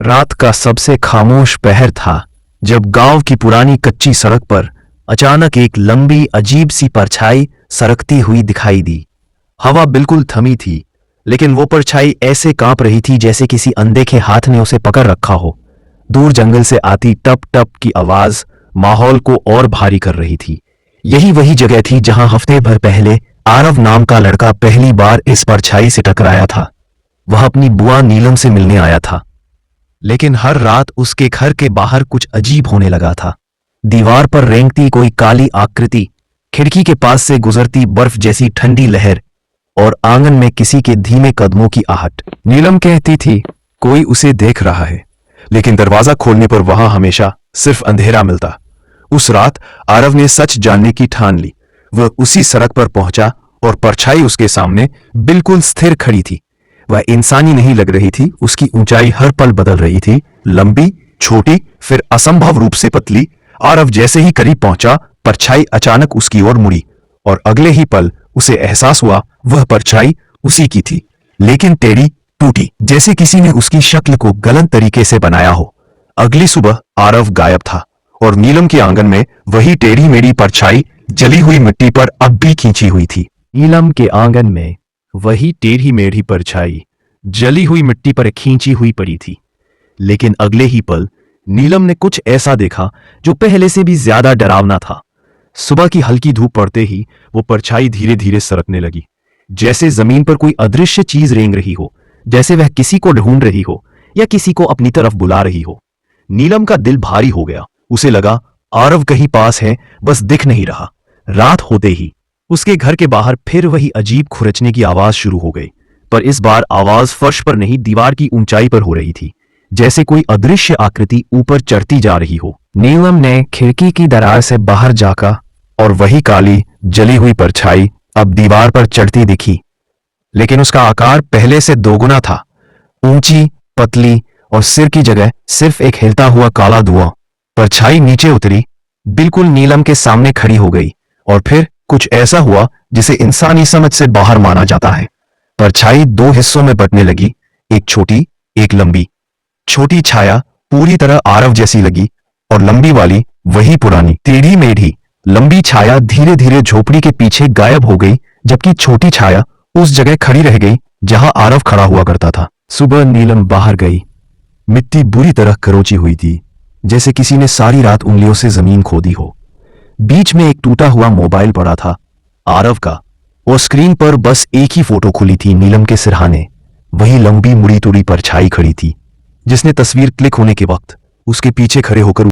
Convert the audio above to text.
रात का सबसे खामोश पहर था जब गांव की पुरानी कच्ची सड़क पर अचानक एक लंबी अजीब सी परछाई सरकती हुई दिखाई दी। हवा बिल्कुल थमी थी, लेकिन वो परछाई ऐसे कांप रही थी जैसे किसी अनदेखे हाथ ने उसे पकड़ रखा हो। दूर जंगल से आती टप टप की आवाज माहौल को और भारी कर रही थी। यही वही जगह थी जहां हफ्ते भर पहले आरव नाम का लड़का पहली बार इस परछाई से टकराया था। वह अपनी बुआ नीलम से मिलने आया था, लेकिन हर रात उसके घर के बाहर कुछ अजीब होने लगा था। दीवार पर रेंगती कोई काली आकृति, खिड़की के पास से गुजरती बर्फ जैसी ठंडी लहर और आंगन में किसी के धीमे कदमों की आहट। नीलम कहती थी कोई उसे देख रहा है, लेकिन दरवाजा खोलने पर वहां हमेशा सिर्फ अंधेरा मिलता। उस रात आरव ने सच जानने की ठान ली। वह उसी सड़क पर पहुंचा और परछाई उसके सामने बिल्कुल स्थिर खड़ी थी। वह इंसानी नहीं लग रही थी, उसकी ऊंचाई हर पल बदल रही थी, लंबी, छोटी, फिर असंभव रूप से पतली। आरव जैसे ही करीब पहुंचा, परछाई अचानक उसकी ओर मुड़ी और अगले ही पल उसे एहसास हुआ वह परछाई उसी की थी, लेकिन टेढ़ी, टूटी, जैसे किसी ने उसकी शक्ल को गलत तरीके से बनाया हो। अगली सुबह आरव गायब था और नीलम के आंगन में वही टेढ़ी मेढ़ी परछाई जली हुई मिट्टी पर अब भी खींची हुई थी। नीलम के आंगन में वही टेढ़ी मेढ़ी परछाई जली हुई मिट्टी पर खींची हुई पड़ी थी, लेकिन अगले ही पल नीलम ने कुछ ऐसा देखा जो पहले से भी ज्यादा डरावना था। सुबह की हल्की धूप पड़ते ही वो परछाई धीरे धीरे सरकने लगी, जैसे जमीन पर कोई अदृश्य चीज रेंग रही हो, जैसे वह किसी को ढूंढ रही हो या किसी को अपनी तरफ बुला रही हो। नीलम का दिल भारी हो गया। उसे लगा आरव कहीं पास है, बस दिख नहीं रहा। रात होते ही उसके घर के बाहर फिर वही अजीब खुरचने की आवाज शुरू हो गई, पर इस बार आवाज फर्श पर नहीं, दीवार की ऊंचाई पर हो रही थी, जैसे कोई अदृश्य आकृति ऊपर चढ़ती जा रही हो। नीलम ने खिड़की की दरार से बाहर झांका और वही काली जली हुई परछाई अब दीवार पर चढ़ती दिखी, लेकिन उसका आकार पहले से दोगुना था। ऊंची, पतली और सिर की जगह सिर्फ एक हिलता हुआ काला धुआं। परछाई नीचे उतरी, बिल्कुल नीलम के सामने खड़ी हो गई और फिर कुछ ऐसा हुआ जिसे इंसानी समझ से बाहर माना जाता है। परछाई दो हिस्सों में बंटने लगी, एक छोटी, एक लंबी। छोटी छाया पूरी तरह आरव जैसी लगी और लंबी वाली वही पुरानी टेढ़ी मेढ़ी। लंबी छाया धीरे धीरे झोपड़ी के पीछे गायब हो गई, जबकि छोटी छाया उस जगह खड़ी रह गई जहां आरव खड़ा हुआ करता था। सुबह नीलम बाहर गई। मिट्टी बुरी तरह खरोंची हुई थी, जैसे किसी ने सारी रात उंगलियों से जमीन खोदी हो। बीच में एक टूटा हुआ मोबाइल पड़ा था आरव का, और स्क्रीन पर बस एक ही फोटो खुली थी, नीलम के सिरहाने। वही लंबी मुड़ी तुड़ी परछाई खड़ी थी, जिसने तस्वीर क्लिक होने के वक्त उसके पीछे खड़े होकर